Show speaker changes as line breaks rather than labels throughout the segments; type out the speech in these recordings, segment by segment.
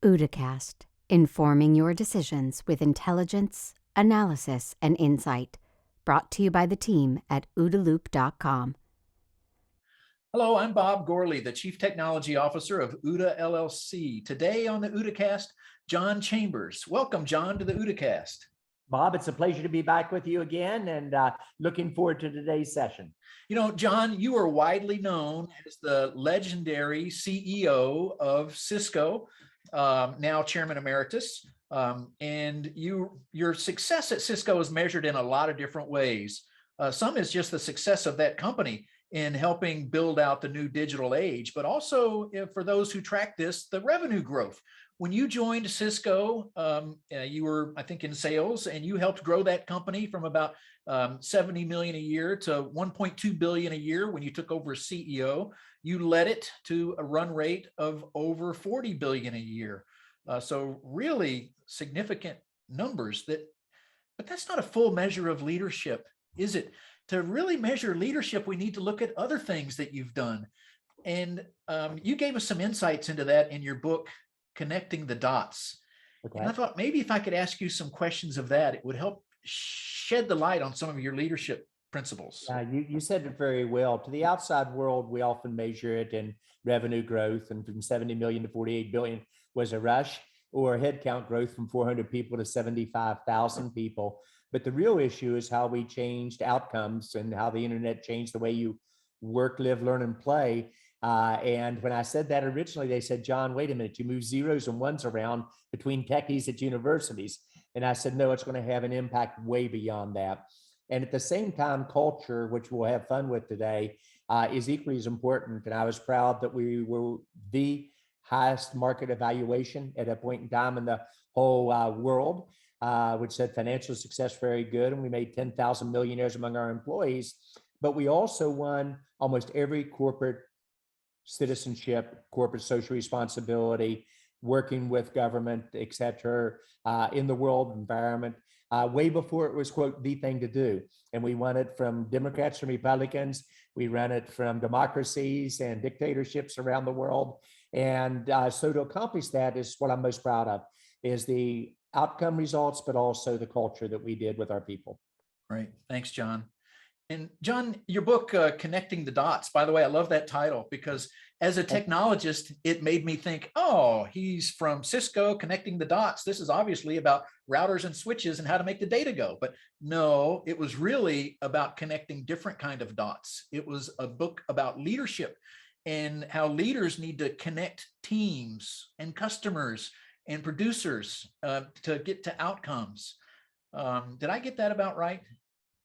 OODAcast, informing your decisions with intelligence, analysis, and insight. Brought to you by the team at OODAloop.com.
Hello, I'm Bob Gorley, the Chief Technology Officer of OODA LLC. Today on the OODAcast, John Chambers. Welcome, John, to the OODAcast.
Bob, it's a pleasure to be back with you again and looking forward to today's session.
You know, John, you are widely known as the legendary CEO of Cisco, now Chairman Emeritus. And your success at Cisco is measured in a lot of different ways. Some is just the success of that company in helping build out the new digital age, but also for those who track this, the revenue growth. When you joined Cisco, you were, I think, in sales, and you helped grow that company from about 70 million a year to 1.2 billion a year. When you took over as CEO, you led it to a run rate of over 40 billion a year. So really significant numbers but that's not a full measure of leadership, is it? To really measure leadership, we need to look at other things that you've done. And you gave us some insights into that in your book, Connecting the Dots. Okay. And I thought maybe if I could ask you some questions of that, it would help shed the light on some of your leadership principles.
You said it very well. To the outside world, we often measure it in revenue growth, and from 70 million to 48 billion was a rush, or headcount growth from 400 people to 75,000 people. But the real issue is how we changed outcomes and how the internet changed the way you work, live, learn, and play. And when I said that originally, they said, John, wait a minute, you move zeros and ones around between techies at universities. And I said, no, it's going to have an impact way beyond that. And at the same time, culture, which we'll have fun with today, is equally as important. And I was proud that we were the highest market evaluation at a point in time in the whole world, which said financial success very good. And we made 10,000 millionaires among our employees. But we also won almost every corporate citizenship, corporate social responsibility, working with government, et cetera, in the world environment, way before it was, quote, the thing to do. And we won it from Democrats and Republicans. We ran it from democracies and dictatorships around the world. And so to accomplish that is what I'm most proud of, is the outcome results, but also the culture that we did with our people.
Right. Thanks, John. And John, your book, Connecting the Dots, by the way, I love that title because as a technologist, it made me think, oh, he's from Cisco, connecting the dots. This is obviously about routers and switches and how to make the data go. But no, it was really about connecting different kind of dots. It was a book about leadership and how leaders need to connect teams and customers and producers to get to outcomes. Did I get that about right?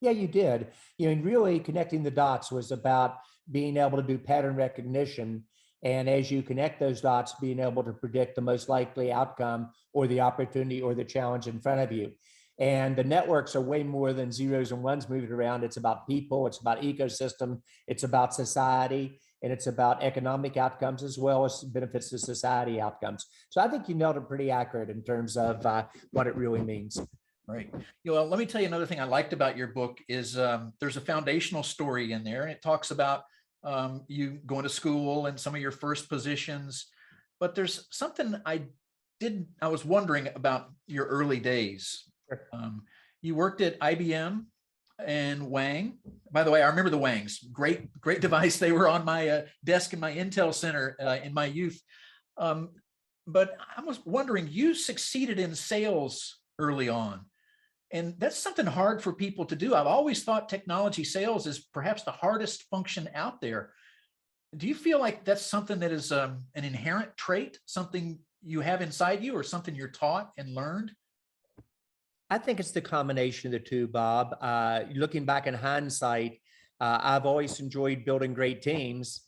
Yeah, you did. And really connecting the dots was about being able to do pattern recognition. And as you connect those dots, being able to predict the most likely outcome or the opportunity or the challenge in front of you. And the networks are way more than zeros and ones moving around. It's about people, it's about ecosystem, it's about society, and it's about economic outcomes as well as benefits to society outcomes. So I think you nailed it pretty accurate in terms of what it really means.
Right. Let me tell you another thing I liked about your book is there's a foundational story in there, and it talks about you going to school and some of your first positions. But there's something I was wondering about your early days. You worked at IBM and Wang. By the way, I remember the Wangs. Great device. They were on my desk in my Intel center in my youth. But I was wondering, you succeeded in sales early on. And that's something hard for people to do. I've always thought technology sales is perhaps the hardest function out there. Do you feel like that's something that is an inherent trait, something you have inside you or something you're taught and learned?
I think it's the combination of the two, Bob. Looking back in hindsight, I've always enjoyed building great teams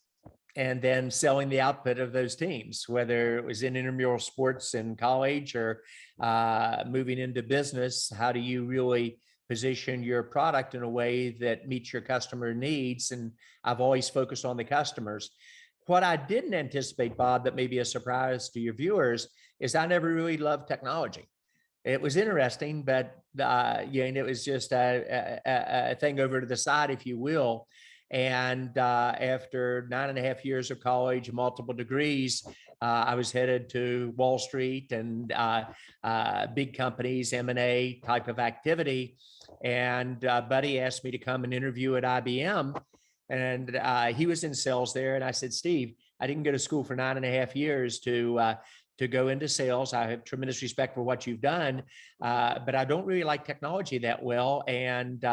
and then selling the output of those teams, whether it was in intramural sports in college or moving into business. How do you really position your product in a way that meets your customer needs? And I've always focused on the customers. What I didn't anticipate, Bob, that may be a surprise to your viewers, is I never really loved technology. It was interesting, but and it was just a thing over to the side, if you will. And after 9.5 years of college, multiple degrees, I was headed to Wall Street and big companies, M&A type of activity. And Buddy asked me to come and interview at IBM. And he was in sales there. And I said, Steve, I didn't go to school for 9.5 years to go into sales. I have tremendous respect for what you've done, but I don't really like technology that well. And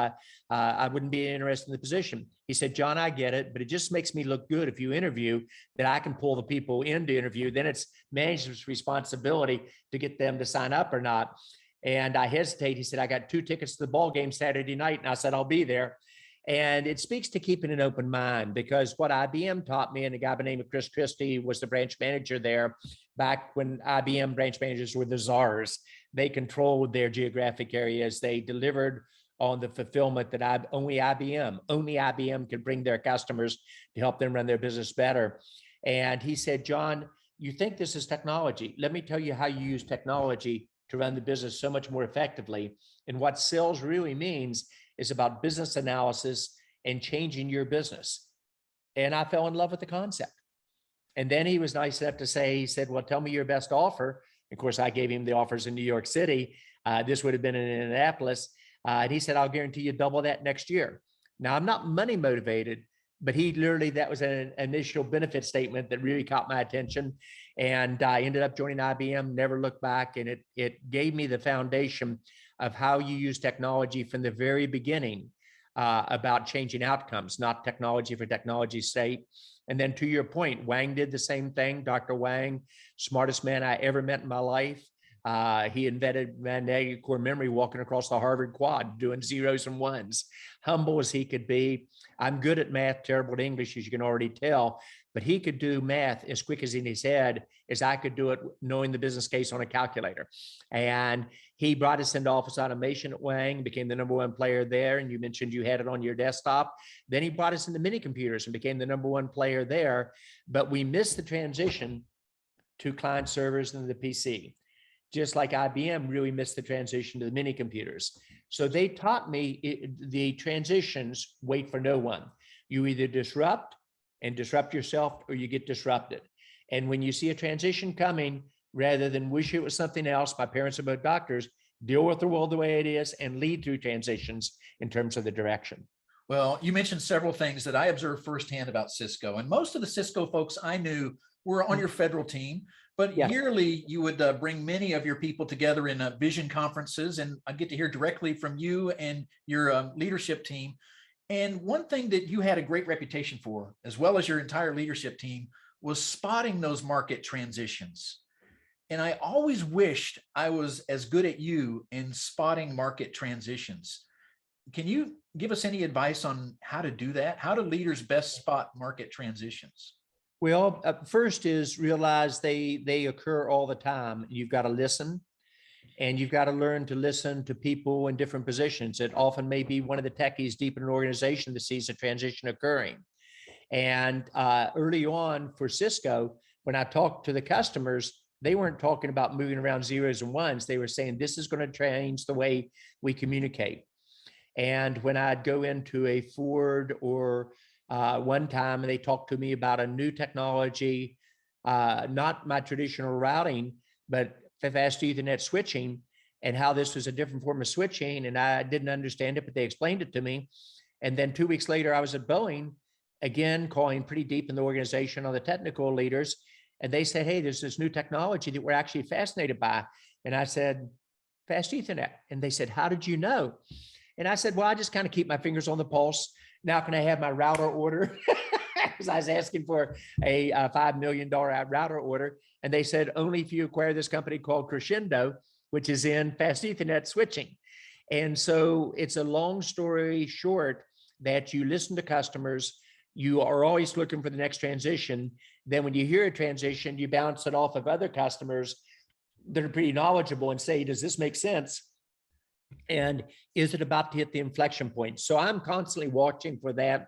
I wouldn't be interested in the position. He said, John, I get it, but it just makes me look good if you interview, that I can pull the people in to interview. Then it's management's responsibility to get them to sign up or not. And I hesitate. He said, I got 2 tickets to the ball game Saturday night. And I said, I'll be there. And it speaks to keeping an open mind, because what IBM taught me, and a guy by the name of Chris Christie was the branch manager there back when IBM branch managers were the czars. They controlled their geographic areas. They delivered on the fulfillment that only IBM could bring their customers to help them run their business better. And he said, John, you think this is technology. Let me tell you how you use technology to run the business so much more effectively. And what sales really means is about business analysis and changing your business. And I fell in love with the concept. And then he was nice enough to say, he said, well, tell me your best offer. Of course, I gave him the offers in New York City. This would have been in Indianapolis. And he said, I'll guarantee you double that next year. Now, I'm not money motivated, but that was an initial benefit statement that really caught my attention. And I ended up joining IBM, never looked back. And it gave me the foundation of how you use technology from the very beginning, about changing outcomes, not technology for technology's sake. And then to your point, Wang did the same thing. Dr. Wang, smartest man I ever met in my life. He invented magnetic core memory, walking across the Harvard quad, doing zeros and ones, humble as he could be. I'm good at math, terrible at English, as you can already tell, but he could do math as quick as in his head as I could do it knowing the business case on a calculator. And he brought us into office automation at Wang, became the #1 player there. And you mentioned you had it on your desktop. Then he brought us into mini computers and became the #1 player there. But we missed the transition to client servers and the PC, just like IBM really missed the transition to the mini computers. So they taught me the transitions wait for no one. You either disrupt yourself, or you get disrupted. And when you see a transition coming, rather than wish it was something else, my parents are both doctors, deal with the world the way it is and lead through transitions in terms of the direction.
Well, you mentioned several things that I observed firsthand about Cisco, and most of the Cisco folks I knew were on your federal team, but
Yeah.
yearly you would bring many of your people together in vision conferences, and I get to hear directly from you and your leadership team. And one thing that you had a great reputation for, as well as your entire leadership team, was spotting those market transitions. And I always wished I was as good at you in spotting market transitions. Can you give us any advice on how to do that? How do leaders best spot market transitions?
Well, first is realize they occur all the time. You've got to listen, and you've got to learn to listen to people in different positions. It often may be one of the techies deep in an organization that sees a transition occurring. And early on for Cisco, when I talked to the customers, they weren't talking about moving around zeros and ones. They were saying, this is going to change the way we communicate. And when I'd go into a Ford or one time, and they talked to me about a new technology, not my traditional routing, but fast Ethernet switching, and how this was a different form of switching. And I didn't understand it, but they explained it to me. And then 2 weeks later, I was at Boeing, again, calling pretty deep in the organization on the technical leaders. And they said, hey, there's this new technology that we're actually fascinated by. And I said, fast Ethernet. And they said, how did you know? And I said, well, I just kind of keep my fingers on the pulse. Now can I have my router order? Because I was asking for a $5 million router order. And they said, only if you acquire this company called Crescendo, which is in fast Ethernet switching. And so it's a long story short that you listen to customers. You are always looking for the next transition. Then when you hear a transition, you bounce it off of other customers that are pretty knowledgeable and say, does this make sense? And is it about to hit the inflection point? So I'm constantly watching for that,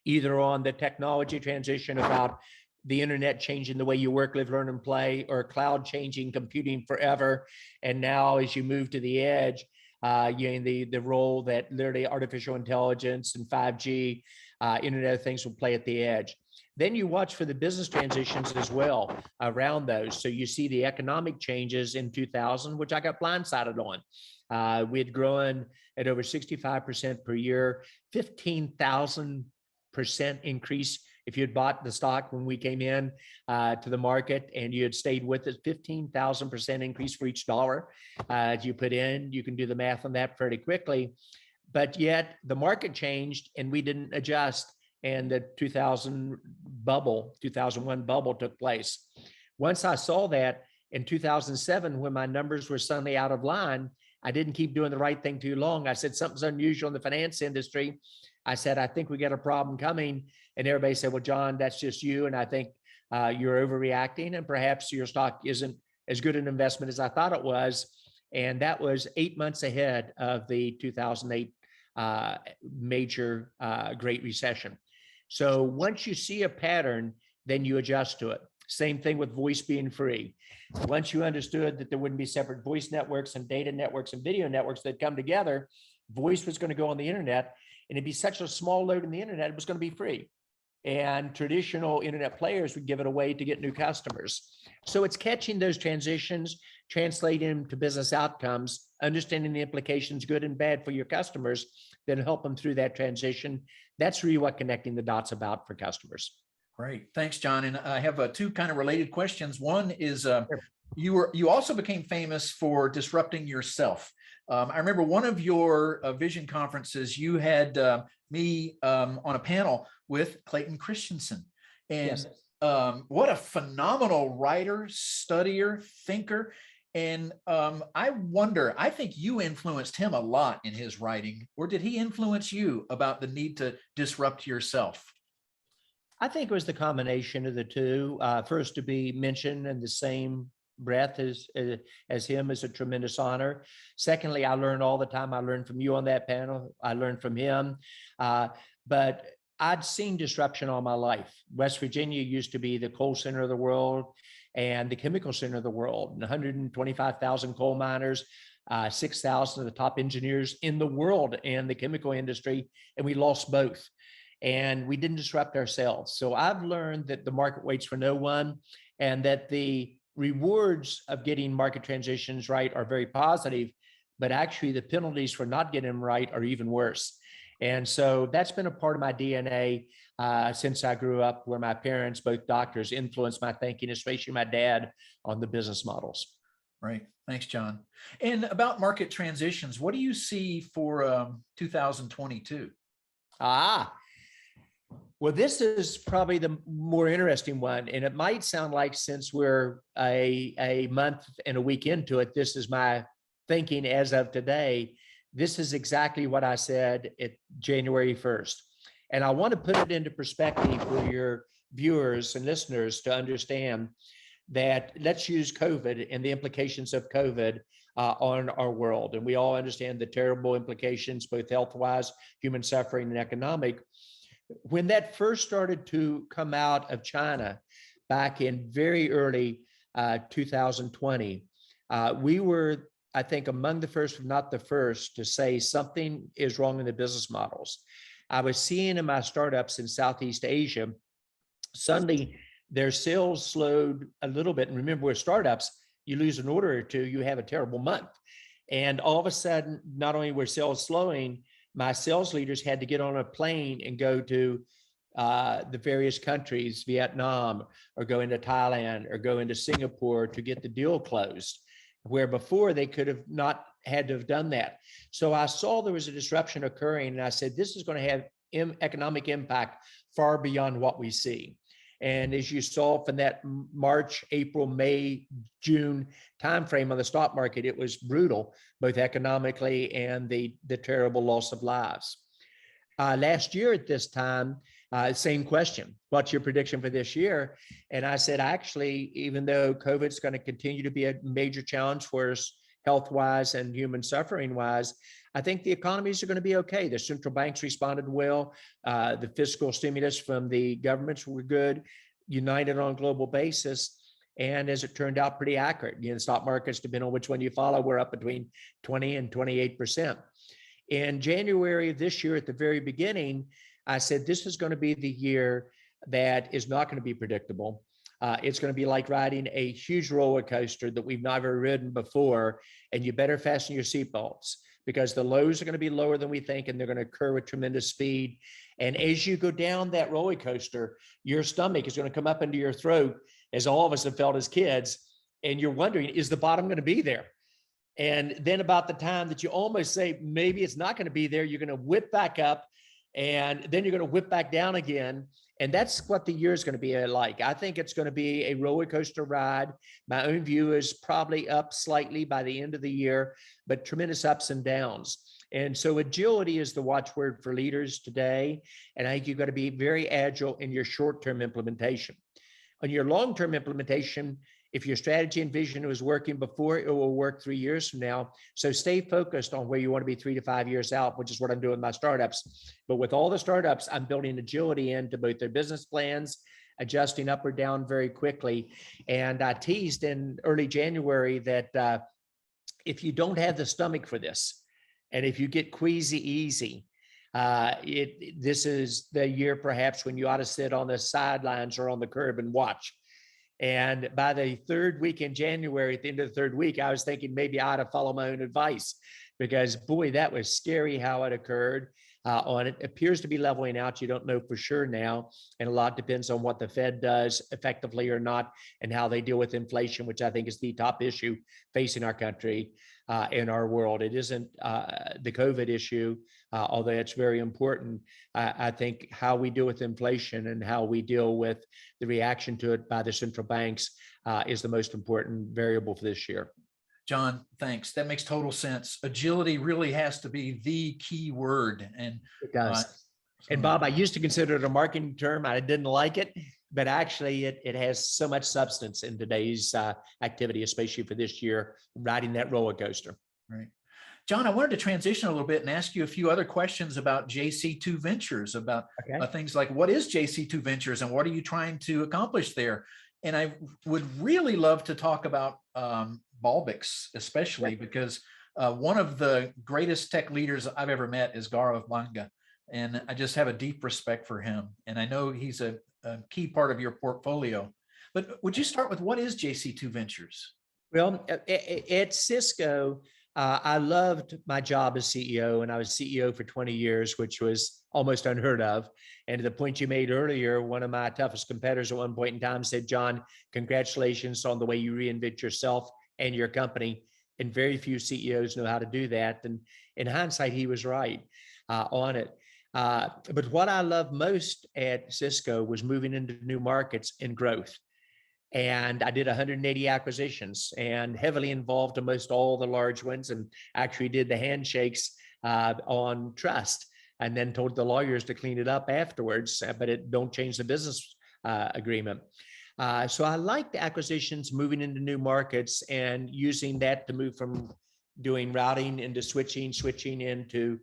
either on the technology transition about the internet changing the way you work, live, learn, and play, or cloud changing computing forever. And now as you move to the edge, the role that literally artificial intelligence and 5G, Internet of Things will play at the edge. Then you watch for the business transitions as well around those. So you see the economic changes in 2000, which I got blindsided on. We had grown at over 65% per year, 15,000% increase. If you had bought the stock when we came in to the market and you had stayed with it, 15,000% increase for each dollar you put in. You can do the math on that fairly quickly. But yet the market changed and we didn't adjust. And the 2001 bubble took place. Once I saw that in 2007, when my numbers were suddenly out of line, I didn't keep doing the right thing too long. I said, something's unusual in the finance industry. I said, I think we got a problem coming. And everybody said, well, John, that's just you. And I think you're overreacting and perhaps your stock isn't as good an investment as I thought it was. And that was 8 months ahead of the 2008 major Great Recession. So once you see a pattern, then you adjust to it. Same thing with voice being free. Once you understood that there wouldn't be separate voice networks and data networks and video networks that come together, voice was going to go on the internet, and it'd be such a small load in the internet, it was going to be free. And traditional internet players would give it away to get new customers. So it's catching those transitions, translating them to business outcomes, understanding the implications, good and bad for your customers, then help them through that transition. That's really what connecting the dots about for customers.
Great. Thanks, John. And I have two kind of related questions. One is you also became famous for disrupting yourself. I remember one of your vision conferences, you had me on a panel with Clayton Christensen. And yes. What a phenomenal writer, studier, thinker. And I wonder, I think you influenced him a lot in his writing, or did he influence you about the need to disrupt yourself?
I think it was the combination of the two. First, to be mentioned in the same breath as him is a tremendous honor. Secondly, I learn all the time. I learned from you on that panel. I learned from him. But I'd seen disruption all my life. West Virginia used to be the coal center of the world and the chemical center of the world. 125,000 coal miners, 6,000 of the top engineers in the world in the chemical industry, and we lost both. And we didn't disrupt ourselves. So I've learned that the market waits for no one, and that the rewards of getting market transitions right are very positive, but actually the penalties for not getting them right are even worse. And so that's been a part of my DNA since I grew up, where my parents, both doctors, influenced my thinking, especially my dad, on the business models.
Right. Thanks, John. And about market transitions, what do you see for 2022?
Well, this is probably the more interesting one. And it might sound like, since we're a month and a week into it, this is my thinking as of today. This is exactly what I said at January 1st. And I want to put it into perspective for your viewers and listeners to understand that let's use COVID and the implications of COVID on our world. And we all understand the terrible implications, both health-wise, human suffering, and economic. When that first started to come out of China back in very early 2020, we were, I think, among the first, if not the first, to say something is wrong in the business models. I was seeing in my startups in Southeast Asia, suddenly their sales slowed a little bit. And remember, with startups, you lose an order or two, you have a terrible month. And all of a sudden, not only were sales slowing, my sales leaders had to get on a plane and go to the various countries, Vietnam, or go into Thailand, or go into Singapore to get the deal closed, where before they could have not had to have done that. So I saw there was a disruption occurring, and I said, this is going to have economic impact far beyond what we see. And as you saw from that March, April, May, June timeframe on the stock market, it was brutal, both economically and the terrible loss of lives. Last year at this time, same question, what's your prediction for this year? And I said, actually, even though COVID's going to continue to be a major challenge for us health-wise and human suffering-wise, I think the economies are going to be okay. The central banks responded well. The fiscal stimulus from the governments were good, united on a global basis. And as it turned out, pretty accurate. The stock markets, depending on which one you follow, were up between 20 and 28%. In January of this year, at the very beginning, I said, this is going to be the year that is not going to be predictable. It's going to be like riding a huge roller coaster that we've never ridden before. And you better fasten your seatbelts, because the lows are going to be lower than we think, and they're going to occur with tremendous speed. And as you go down that roller coaster, your stomach is going to come up into your throat, as all of us have felt as kids. And you're wondering, is the bottom going to be there? And then about the time that you almost say, maybe it's not going to be there, you're going to whip back up, and then you're going to whip back down again. And that's what the year is going to be like. I think it's going to be a roller coaster ride. My own view is probably up slightly by the end of the year, but tremendous ups and downs. And so agility is the watchword for leaders today. And I think you've got to be very agile in your short-term implementation. On your long-term implementation, if your strategy and vision was working before, it will work 3 years from now. So stay focused on where you want to be 3 to 5 years out, which is what I'm doing with my startups. But with all the startups, I'm building agility into both their business plans, adjusting up or down very quickly. And I teased in early January that if you don't have the stomach for this, and if you get queasy easy, this is the year perhaps when you ought to sit on the sidelines or on the curb and watch. And by the third week in January, at the end of the third week, I was thinking maybe I ought to follow my own advice, because boy, that was scary how it occurred. It appears to be leveling out. You don't know for sure now. And a lot depends on what the Fed does effectively or not, and how they deal with inflation, which I think is the top issue facing our country in our world. It isn't the COVID issue, although it's very important. I think how we deal with inflation and how we deal with the reaction to it by the central banks is the most important variable for this year.
John, thanks. That makes total sense. Agility really has to be the key word. And
it does. And Bob, I used to consider it a marketing term. I didn't like it, but actually it has so much substance in today's activity, especially for this year, riding that roller coaster.
Right. John, I wanted to transition a little bit and ask you a few other questions about JC2 Ventures, about things like, what is JC2 Ventures and what are you trying to accomplish there? And I would really love to talk about Balbix, especially because one of the greatest tech leaders I've ever met is Gaurav Banga. And I just have a deep respect for him. And I know he's a key part of your portfolio. But would you start with, what is JC2 Ventures?
Well, at Cisco, I loved my job as CEO, and I was CEO for 20 years, which was almost unheard of. And to the point you made earlier, one of my toughest competitors at one point in time said, John, congratulations on the way you reinvent yourself and your company. And very few CEOs know how to do that. And in hindsight, he was right on it. But what I loved most at Cisco was moving into new markets and growth. And I did 180 acquisitions and heavily involved in most all the large ones, and actually did the handshakes on trust, and then told the lawyers to clean it up afterwards, but it don't change the business agreement. So I liked acquisitions, moving into new markets, and using that to move from doing routing into switching into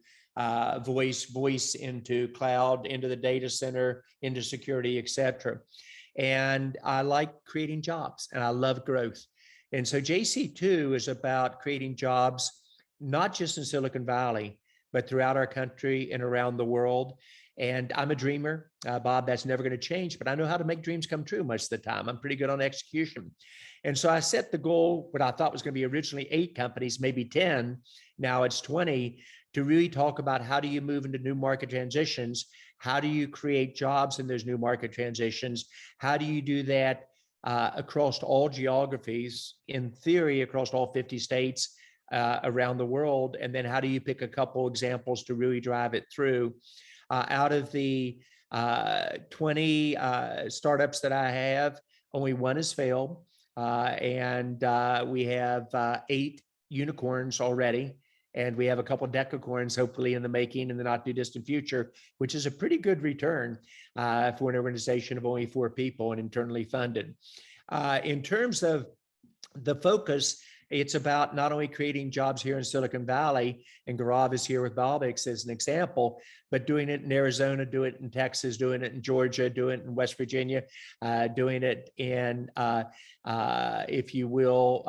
voice into cloud, into the data center, into security, et cetera. And I like creating jobs, and I love growth. And so JC2 is about creating jobs, not just in Silicon Valley, but throughout our country and around the world. And I'm a dreamer, Bob, that's never going to change, but I know how to make dreams come true most of the time. I'm pretty good on execution. And so I set the goal, what I thought was going to be originally 8 companies, maybe 10, now it's 20, to really talk about how do you move into new market transitions? How do you create jobs in those new market transitions? How do you do that across all geographies, in theory, across all 50 states around the world? And then how do you pick a couple examples to really drive it through? Out of the 20 startups that I have, only one has failed. And we have 8 unicorns already. And we have a couple of decacorns hopefully in the making in the not too distant future, which is a pretty good return for an organization of only 4 people and internally funded. In terms of the focus, It's about not only creating jobs here in Silicon Valley, and Gaurav is here with Balbix as an example, but doing it in Arizona, doing it in Texas, doing it in Georgia, doing it in West Virginia, doing it in, if you will,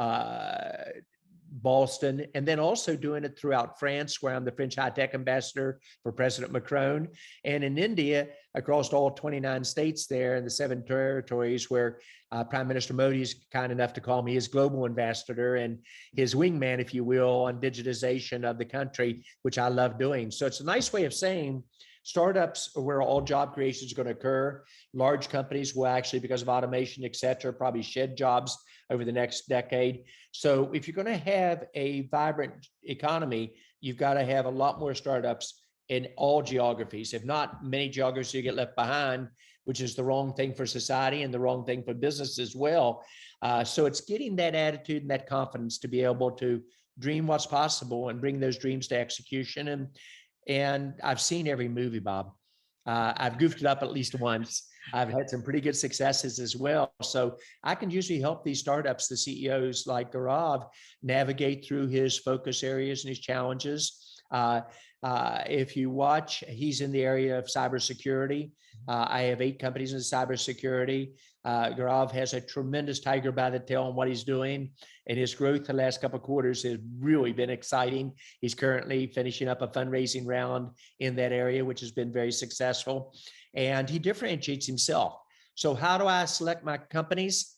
Boston, and then also doing it throughout France, where I'm the French high-tech ambassador for President Macron, and in India, across all 29 states there and the 7 territories where Prime Minister Modi is kind enough to call me his global ambassador and his wingman, if you will, on digitization of the country, which I love doing. So it's a nice way of saying startups are where all job creation is going to occur. Large companies will actually, because of automation, et cetera, probably shed jobs over the next decade. So if you're going to have a vibrant economy, you've got to have a lot more startups in all geographies. If not, many geographies you get left behind, which is the wrong thing for society and the wrong thing for business as well. So it's getting that attitude and that confidence to be able to dream what's possible and bring those dreams to execution. And I've seen every movie, Bob. I've goofed it up at least once. I've had some pretty good successes as well. So I can usually help these startups, the CEOs like Gaurav, navigate through his focus areas and his challenges. If you watch, he's in the area of cybersecurity. I have 8 companies in cybersecurity. Gaurav has a tremendous tiger by the tail on what he's doing, and his growth the last couple of quarters has really been exciting. He's currently finishing up a fundraising round in that area, which has been very successful, and he differentiates himself. So how do I select my companies?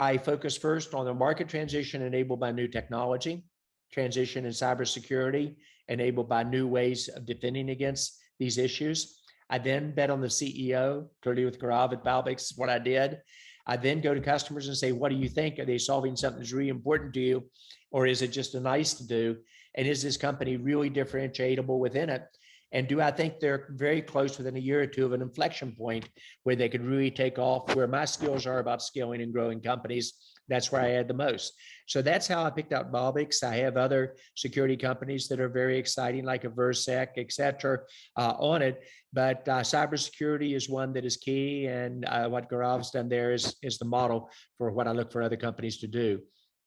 I focus first on the market transition enabled by new technology, transition in cybersecurity enabled by new ways of defending against these issues. I then bet on the CEO, clearly with Gaurav at Balbix, what I did. I then go to customers and say, what do you think? Are they solving something that's really important to you? Or is it just a nice to do? And is this company really differentiable within it? And do I think they're very close within a year or two of an inflection point where they could really take off, where my skills are about scaling and growing companies? That's where I add the most. So that's how I picked out Balbix. I have other security companies that are very exciting, like a Versec, et cetera, on it. But cybersecurity is one that is key. And what Gaurav's done there is the model for what I look for other companies to do.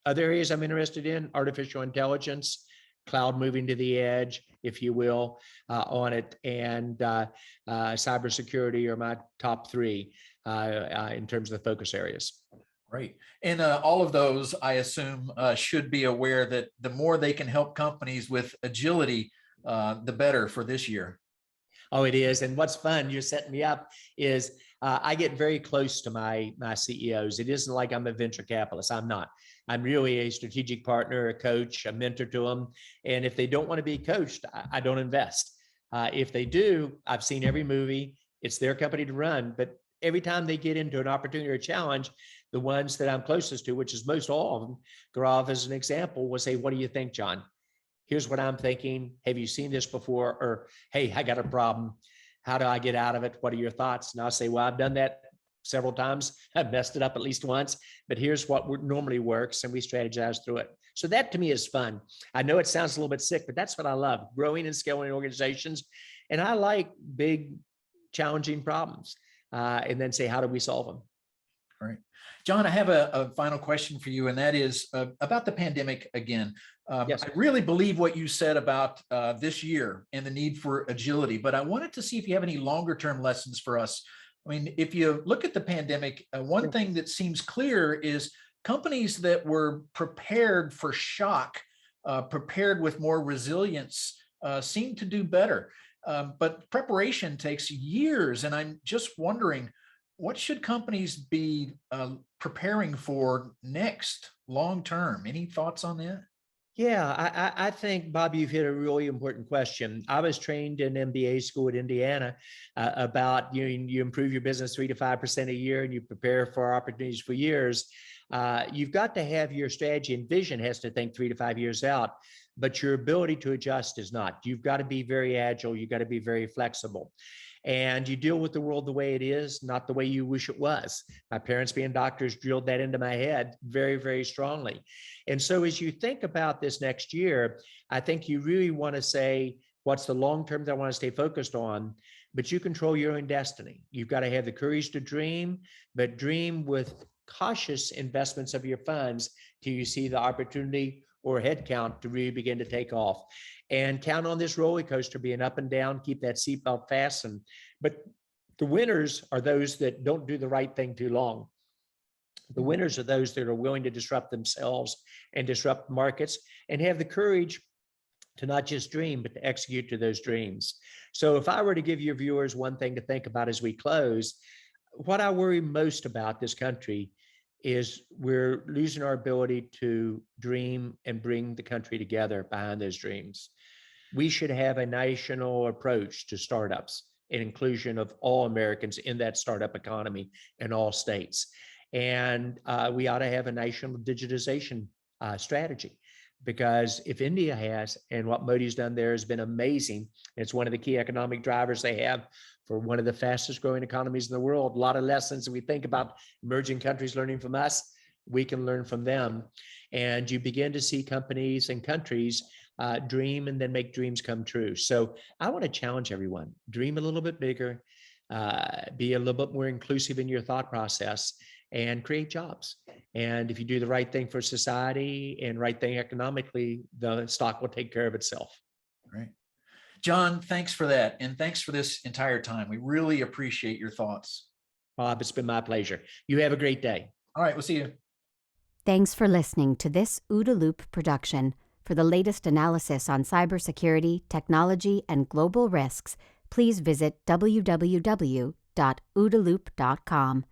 Other areas I'm interested in, artificial intelligence, cloud moving to the edge, if you will, on it, and cybersecurity are my top 3 in terms of the focus areas.
Great. And all of those, I assume, should be aware that the more they can help companies with agility, the better for this year.
Oh, it is. And what's fun, you're setting me up, is I get very close to my CEOs. It isn't like I'm a venture capitalist. I'm not. I'm really a strategic partner, a coach, a mentor to them. And if they don't want to be coached, I don't invest. If they do, I've seen every movie. It's their company to run. But every time they get into an opportunity or a challenge, the ones that I'm closest to, which is most all of them, Gaurav as an example, will say, what do you think, John? Here's what I'm thinking. Have you seen this before? Or, hey, I got a problem. How do I get out of it? What are your thoughts? And I'll say, well, I've done that several times. I've messed it up at least once, but here's what normally works. And we strategize through it. So that to me is fun. I know it sounds a little bit sick, but that's what I love, growing and scaling organizations. And I like big, challenging problems and then say, how do we solve them?
All right. John, I have a final question for you, and that is about the pandemic again. Yes. I really believe what you said about this year and the need for agility, but I wanted to see if you have any longer term lessons for us. I mean, if you look at the pandemic, one thing that seems clear is companies that were prepared for shock, prepared with more resilience, seem to do better. But preparation takes years, and I'm just wondering, what should companies be preparing for next, long term? Any thoughts on that?
Yeah, I think, Bob, you've hit a really important question. I was trained in MBA school at Indiana about you improve your business 3 to 5% a year and you prepare for opportunities for years. You've got to have your strategy and vision has to think 3 to 5 years out, but your ability to adjust is not. You've got to be very agile. You've got to be very flexible. And you deal with the world the way it is, not the way you wish it was. My parents being doctors drilled that into my head very, very strongly. And so as you think about this next year, I think you really want to say, what's the long term that I want to stay focused on? But you control your own destiny. You've got to have the courage to dream, but dream with cautious investments of your funds till you see the opportunity or headcount to really begin to take off. And count on this roller coaster being up and down. Keep that seatbelt fastened. But the winners are those that don't do the right thing too long. The winners are those that are willing to disrupt themselves and disrupt markets and have the courage to not just dream, but to execute to those dreams. So if I were to give your viewers one thing to think about as we close, what I worry most about this country is we're losing our ability to dream and bring the country together behind those dreams. We should have a national approach to startups and inclusion of all Americans in that startup economy in all states. And we ought to have a national digitization strategy, because if India has, and what Modi's done there has been amazing, it's one of the key economic drivers they have for one of the fastest growing economies in the world. A lot of lessons we think about emerging countries learning from us, we can learn from them. And you begin to see companies and countries dream and then make dreams come true. So I want to challenge everyone, dream a little bit bigger, be a little bit more inclusive in your thought process, and create jobs. And if you do the right thing for society and right thing economically, the stock will take care of itself.
Great. John, thanks for that. And thanks for this entire time. We really appreciate your thoughts.
Bob, it's been my pleasure. You have a great day.
All right, we'll see you.
Thanks for listening to this OODA Loop production. For the latest analysis on cybersecurity, technology, and global risks, please visit www.oodaloop.com.